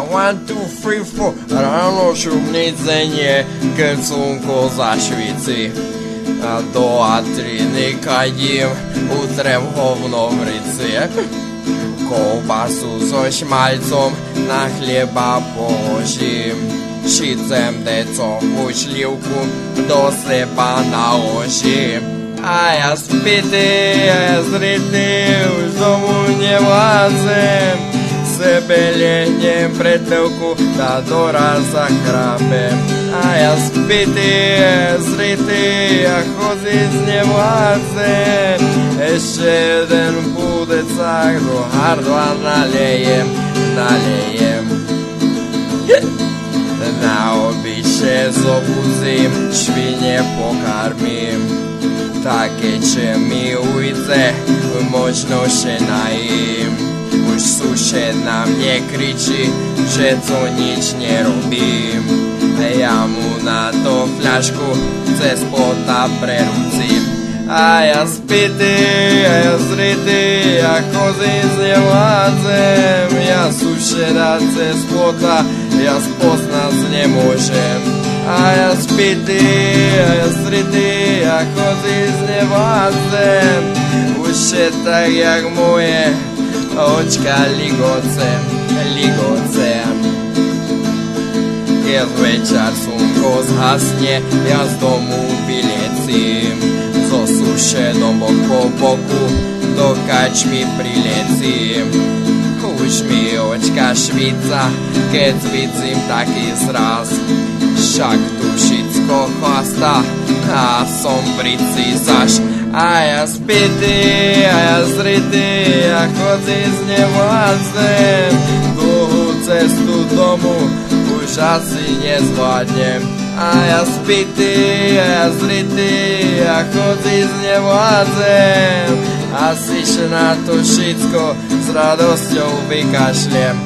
1, 2, 3, 4. Ráno šumnicenie, keď slnko zašvíci. 2 a 3 nekadím, utrem hovno v rici. Kovbasu so šmalcom na chleba položím. Šicem decovú šlivku do seba naložím. A ja spitý, a ja zrytý, už domu nevládzem. Sebe lehnem pred telku, tá doraz zachrapem. A ja spitý, a ja zrytý, a chodiť nevládzem. Ešte jeden púdecák do hardla nalejem. Na obyče zobuzím, švine pokarmím. Také, že mi ujde, možno še najím. Už suše na mne kričí, že to nič nerobím. Ja mu na to fľašku cez plota prerúcim. A ja spitý, a ja zrytý, a chodiť nevládzem. Ja suše dať cez plota, ja spoznať nemôžem. A ja spitý, a ja zrytý, a chodiť nevládzem. Už je tak, jak moje očka ligocem. Keď večer slnko zhasne, ja z domu vylecím. Zo sušenom bok po boku, do kačmy prilecím. Už mi očka švica, keď vidím taký zraz. Však tu všetko chlasta a som v rici zaš. A ja spitý, a ja zrytý, a chodiť nevládzem. Dlhú cestu domu už asi nezvládnem. A ja spitý, a ja zrytý, a chodiť nevládzem. Asi še na to všetko s radosťou vykašlem.